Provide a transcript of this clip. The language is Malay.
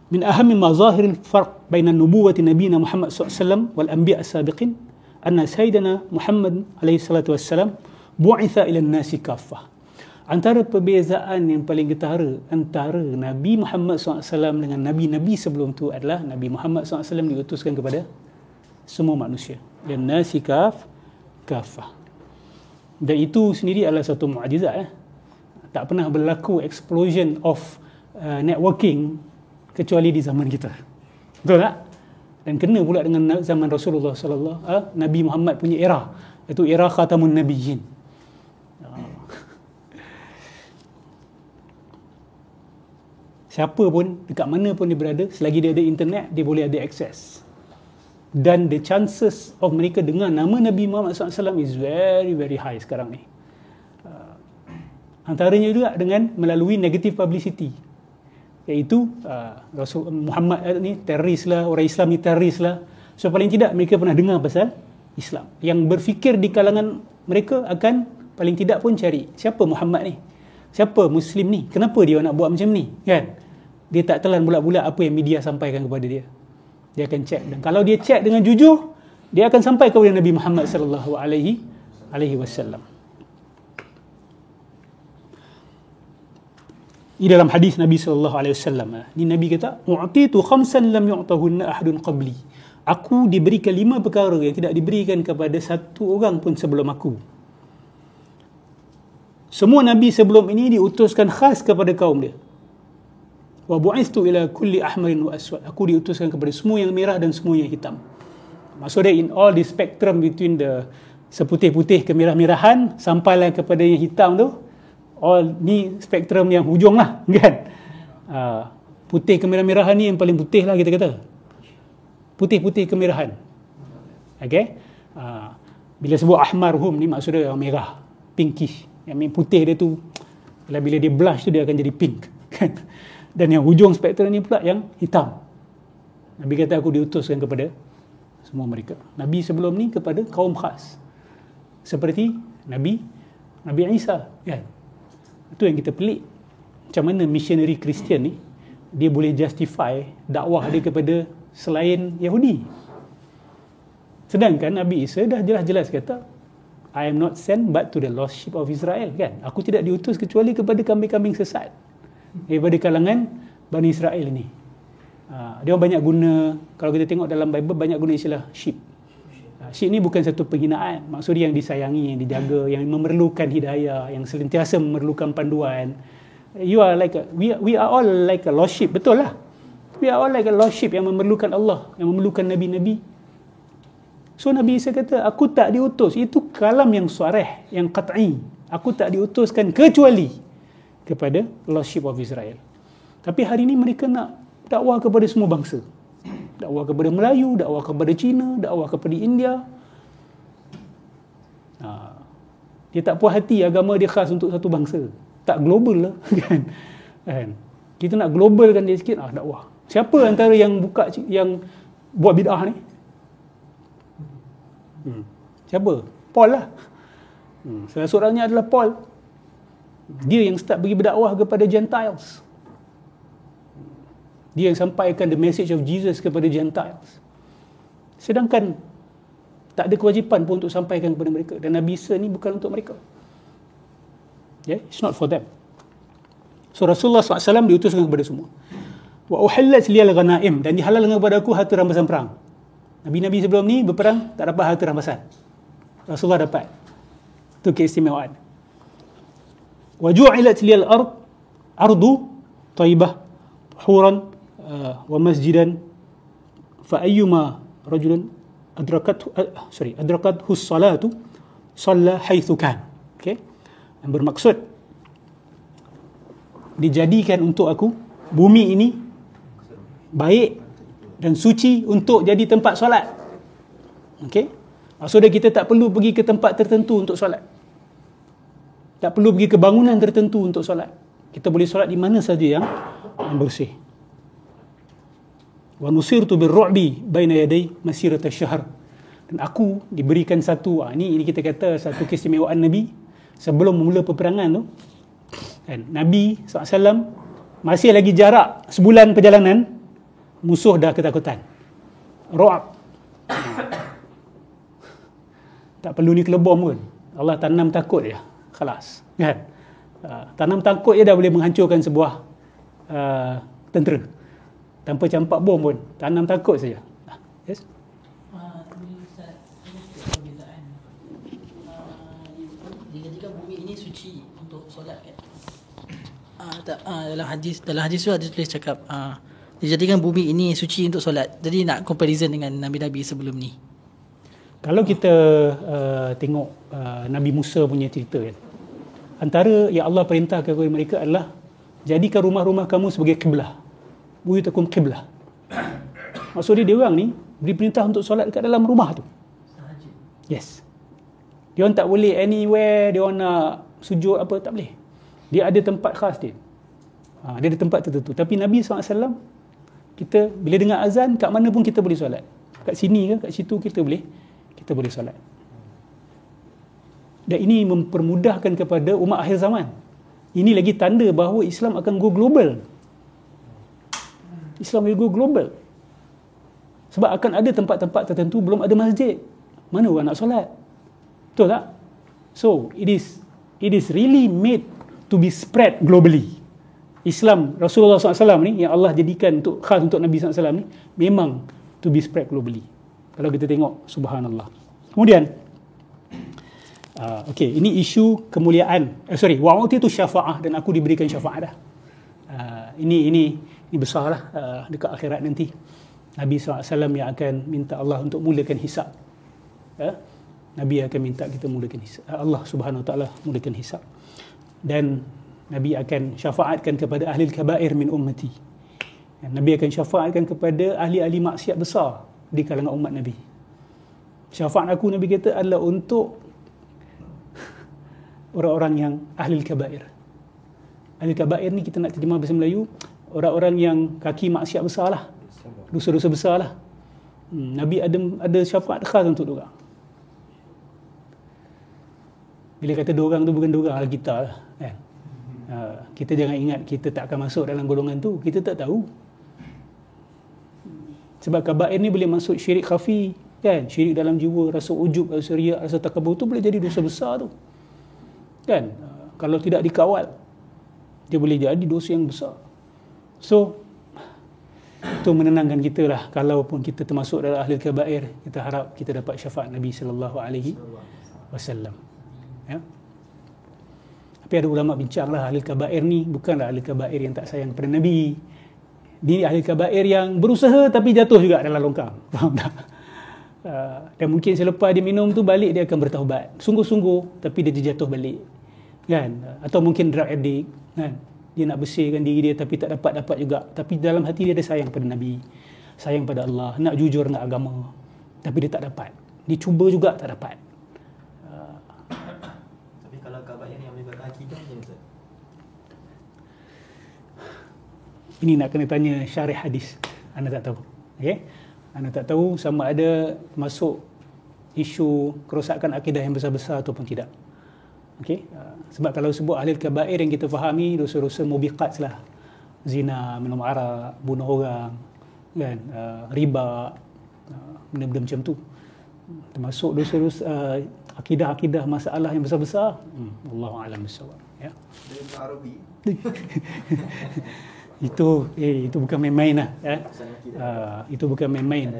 min ahammi mazahir al-farq baina nubuwati nabiyina Muhammad SAW wal anbiya as-sabiqin anna sayyidina Muhammad alaihi salatu wassalam bu'itha ila an-nasi kaffah. Antara perbezaan yang paling ketara antara Nabi Muhammad SAW dengan Nabi-Nabi sebelum tu adalah Nabi Muhammad SAW diutuskan kepada semua manusia. Dan nasi kafah. Dan itu sendiri adalah satu mukjizat. Tak pernah berlaku explosion of networking kecuali di zaman kita. Betul tak? Dan kena pula dengan zaman Rasulullah SAW, Nabi Muhammad punya era, iaitu era khatamun nabiyyin. Siapa pun, dekat mana pun dia berada, selagi dia ada internet, dia boleh ada akses. Dan the chances of mereka dengar nama Nabi Muhammad SAW is very, very high sekarang ni. Antaranya juga dengan melalui negative publicity. Iaitu, Rasul Muhammad ni teroris lah, orang Islam ni teroris lah. So paling tidak mereka pernah dengar pasal Islam. Yang berfikir di kalangan mereka akan paling tidak pun cari, siapa Muhammad ni? Siapa Muslim ni? Kenapa dia nak buat macam ni? Kan? Dia tak telan bulat-bulat apa yang media sampaikan kepada dia. Dia akan cek. Dan kalau dia cek dengan jujur, dia akan sampai kepada Nabi Muhammad sallallahu alaihi wasallam. Di dalam hadis Nabi sallallahu alaihi wasallam, ni Nabi kata, "U'titu khamsan lam yu'tahunna ahadun qabli." Aku diberikan 5 perkara yang tidak diberikan kepada satu orang pun sebelum aku. Semua Nabi sebelum ini diutuskan khas kepada kaum dia. Wa bu'istu ila kulli ahmarin wa aswad. Aku diutuskan kepada semua yang merah dan semua yang hitam. Maksudnya in all the spectrum between the seputih-putih kemerah-merahan sampailah kepada yang hitam tu, all ni spektrum yang hujung lah, kan? Putih kemerah-merahan ni yang paling putih lah kita kata. Putih-putih kemerahan. Okay? Bila sebut ahmarhum ni maksudnya yang merah, pinkish. Yang putih dia tu, bila dia blush tu dia akan jadi pink, kan? Dan yang hujung spektrum ni pula yang hitam. Nabi kata aku diutuskan kepada semua mereka. Nabi sebelum ni kepada kaum khas. Seperti Nabi Isa, kan? Itu yang kita pelik. Macam mana missionary Kristian ni dia boleh justify dakwah dia kepada selain Yahudi. Sedangkan Nabi Isa dah jelas-jelas kata, I am not sent but to the lost sheep of Israel, kan? Aku tidak diutus kecuali kepada kambing-kambing sesat daripada kalangan Bani Israel ni. Dia banyak guna, kalau kita tengok dalam Bible, banyak guna istilah sheep. Sheep ni bukan satu penghinaan. Maksud dia yang disayangi, yang dijaga, yang memerlukan hidayah, yang sentiasa memerlukan panduan. You are like we are all like a lost sheep, betul lah. We are all like a lost sheep yang memerlukan Allah, yang memerlukan Nabi-Nabi. So Nabi Isa kata, aku tak diutus. Itu kalam yang suareh, yang qat'i. Aku tak diutuskan kecuali kepada lost sheep of Israel. Tapi hari ini mereka nak dakwah kepada semua bangsa. Dakwah kepada Melayu, dakwah kepada Cina, dakwah kepada India. Dia tak puas hati agama dia khas untuk satu bangsa. Tak global lah, kan? Kita nak globalkan dia sikit, dakwah. Siapa antara yang buat bid'ah ni? Siapa? Paul lah. Salah seorangnya adalah Paul. Dia yang start bagi berdakwah kepada Gentiles. Dia yang sampaikan the message of Jesus kepada Gentiles. Sedangkan tak ada kewajipan pun untuk sampaikan kepada mereka. Dan Nabi Isa ni bukan untuk mereka. Yeah? It's not for them. So Rasulullah SAW diutuskan kepada semua. Wa uhillat liyal ghanaim, dan dihalalkan kepada aku harta rampasan perang. Nabi-Nabi sebelum ni berperang tak dapat harta rampasan. Rasulullah dapat. Itu keistimewaan. Wa ju'ilat liyal ardu tayyibah huran wa masjidan fa ayyuma rajulun adrakathu as-salatu shalla haitsu kan. Okey. Yang bermaksud dijadikan untuk aku bumi ini baik dan suci untuk jadi tempat solat. Okey. Maksudnya kita tak perlu pergi ke tempat tertentu untuk solat. Tak perlu pergi ke bangunan tertentu untuk solat. Kita boleh solat di mana saja yang bersih. Wa nusirtu birru'bi baina yaday masirata syahr. Dan aku diberikan satu, ini kita kata satu keistimewaan Nabi sebelum memula peperangan tu. Kan? Nabi SAW masih lagi jarak sebulan perjalanan musuh dah ketakutan. Ru'ab. Tak perlu nuclear bomb pun. Allah tanam takut je. Khalas. Kan? Tanam takut je dah boleh menghancurkan sebuah tentera. Tanpa campak bom pun. Tanam takut saja. Yes? Perbezaan. Dijadikan bumi ini suci untuk solat kan? Dalam hadis tu ada tulis cakap dijadikan bumi ini suci untuk solat. Jadi nak comparison dengan Nabi-Nabi sebelum ni. Kalau kita tengok Nabi Musa punya cerita kan, antara yang Allah perintahkan kepada mereka adalah jadikan rumah-rumah kamu sebagai kiblah. Buyutakum kiblah. Maksudnya dia orang ni beri perintah untuk solat dekat dalam rumah tu. Yes. Dia orang tak boleh anywhere dia orang nak sujud apa, tak boleh. Dia ada tempat khas dia. Dia ada tempat tertentu. Tapi Nabi SAW, kita bila dengar azan, kat mana pun kita boleh solat. Kat sini ke, kat situ kita boleh solat. Dan ini mempermudahkan kepada umat akhir zaman. Ini lagi tanda bahawa Islam akan go global. Islam will go global. Sebab akan ada tempat-tempat tertentu belum ada masjid. Mana orang nak solat? Betul tak? So, it is really made to be spread globally. Islam Rasulullah SAW ni yang Allah jadikan khas untuk Nabi SAW ni memang to be spread globally. Kalau kita tengok, subhanallah. Kemudian ini isu kemuliaan. Wa'utitu syafa'ah, dan aku diberikan syafaat dah. Ini besarlah dekat akhirat nanti. Nabi SAW yang akan minta Allah untuk mulakan hisab. Nabi akan minta kita mulakan hisab. Allah Subhanahu Wa Taala mulakan hisab. Dan Nabi akan syafaatkan kepada ahli kabair min ummati. Nabi akan syafaatkan kepada ahli-ahli maksiat besar di kalangan umat Nabi. Syafaat aku, Nabi kata, adalah untuk orang-orang yang ahli kabair. Ahli kabair ni kita nak terjemah bahasa Melayu, orang-orang yang kaki maksiat besar lah, dosa-dosa besar lah. Nabi ada syafaat khas untuk diorang. Bila kata diorang tu bukan diorang lah, kita lah kan? Kita jangan ingat kita tak akan masuk dalam golongan tu. Kita tak tahu. Sebab kabair ni boleh masuk syirik khafi kan, syirik dalam jiwa, rasa ujub, rasa riak, rasa takabur tu boleh jadi dosa besar tu kan. Kalau tidak dikawal, dia boleh jadi dosa yang besar. So itu menenangkan kita lah. Kalaupun kita termasuk dalam ahli kabair, kita harap kita dapat syafaat Nabi sallallahu alaihi wasallam. Ya. Tapi ada ulama bincang lah, ahli kabair ni bukanlah ahli kabair yang tak sayang pada Nabi. Dia ahli kabair yang berusaha tapi jatuh juga dalam longkang. Faham tak? Dan mungkin selepas dia minum tu balik dia akan bertaubat. Sungguh-sungguh tapi dia jatuh balik. Kan? Atau mungkin drug addict kan? Dia nak bersihkan diri dia tapi tak dapat juga. Tapi dalam hati dia ada sayang pada Nabi, sayang pada Allah, nak jujur dengan agama. Tapi dia tak dapat. Dia cuba juga tak dapat. Tapi kalau kabair yang melibatkan akidah je Ustaz. Ini nak kena tanya syarih hadis. Anda tak tahu. Okay? Anda tak tahu sama ada masuk isu kerosakan akidah yang besar-besar ataupun tidak. Okay? Sebab kalau sebut ahli kabair yang kita fahami, dosa-dosa mubiqat lah. Zina, minum arak, bunuh orang, kan? Riba, benda-benda macam tu. Termasuk dosa-dosa akidah-akidah masalah yang besar-besar. Wallahu a'lam bissawab. Ya. Dari Arabi. Itu bukan main-main lah. Itu bukan main-main.